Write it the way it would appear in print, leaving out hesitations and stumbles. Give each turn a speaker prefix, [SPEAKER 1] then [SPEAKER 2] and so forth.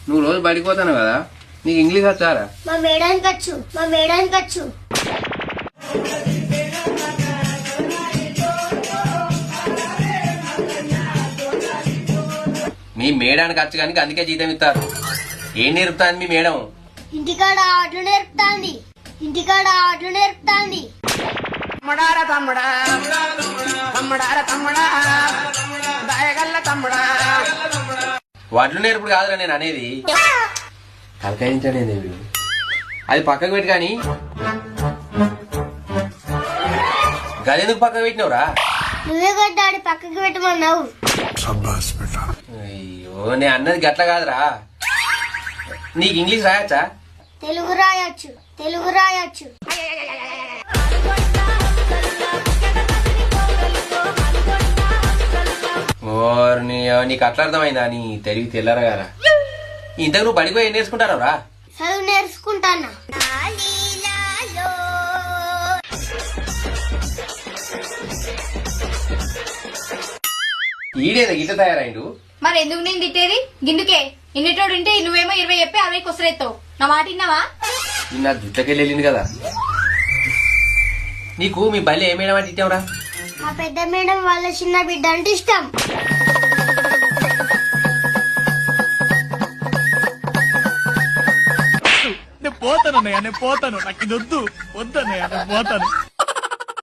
[SPEAKER 1] నువ్వు రోజు బడికి పోతాను కదా, నీకు ఇంగ్లీష్ వచ్చారా?
[SPEAKER 2] మా మేడానికి వచ్చు.
[SPEAKER 1] మీ మేడానికి వచ్చు కానీ అందుకే జీతం ఇస్తారు. ఏం నేర్పుతాను మీ మేడం?
[SPEAKER 2] ఇంటికాడ ఆటలు నేర్పుతాంది.
[SPEAKER 1] వడ్లు నేర్పుడు కాదురా నేను అనేది. తలకాయించండి వీడు. అది పక్కకు పెట్టి కానీ గదెందుకు పక్కకు పెట్టినవురా?
[SPEAKER 2] నువ్వే కొట్టాడు పక్కకి పెట్టమన్నావు.
[SPEAKER 1] అయ్యో నేను అన్నది గట్ల కాదురా. నీకు ఇంగ్లీష్ రాయచ్చా?
[SPEAKER 2] తెలుగు రాయొచ్చు.
[SPEAKER 1] నీకు అట్లా అర్థమైందా? నీ తెలివి తెల్లరా కదా. ఇంతకు నువ్వు బడిపోయి ఏం నేర్చుకుంటారా?
[SPEAKER 2] చదువు నేర్చుకుంటానా.
[SPEAKER 1] ఈడేదా గిట్ల తయారైండు?
[SPEAKER 3] మరి ఎందుకు నేను తిట్టేది? గిందుకే ఇన్నిటోడు ఉంటే నువ్వేమో 20 చెప్పి 60 కొసరెత్తావు. నా మాట విన్నావా?
[SPEAKER 1] నా జుట్టకెళ్ళి వెళ్ళింది కదా. నీకు మీ బల్లి ఏ మేడం అంటే ఇచ్చావురా?
[SPEAKER 2] మా పెద్ద మేడం వాళ్ళ చిన్న బిడ్డ అంటే ఇష్టం.
[SPEAKER 4] నేను పోతాను నాకు ఇది వద్దన్నయ్య, నేను పోతాను.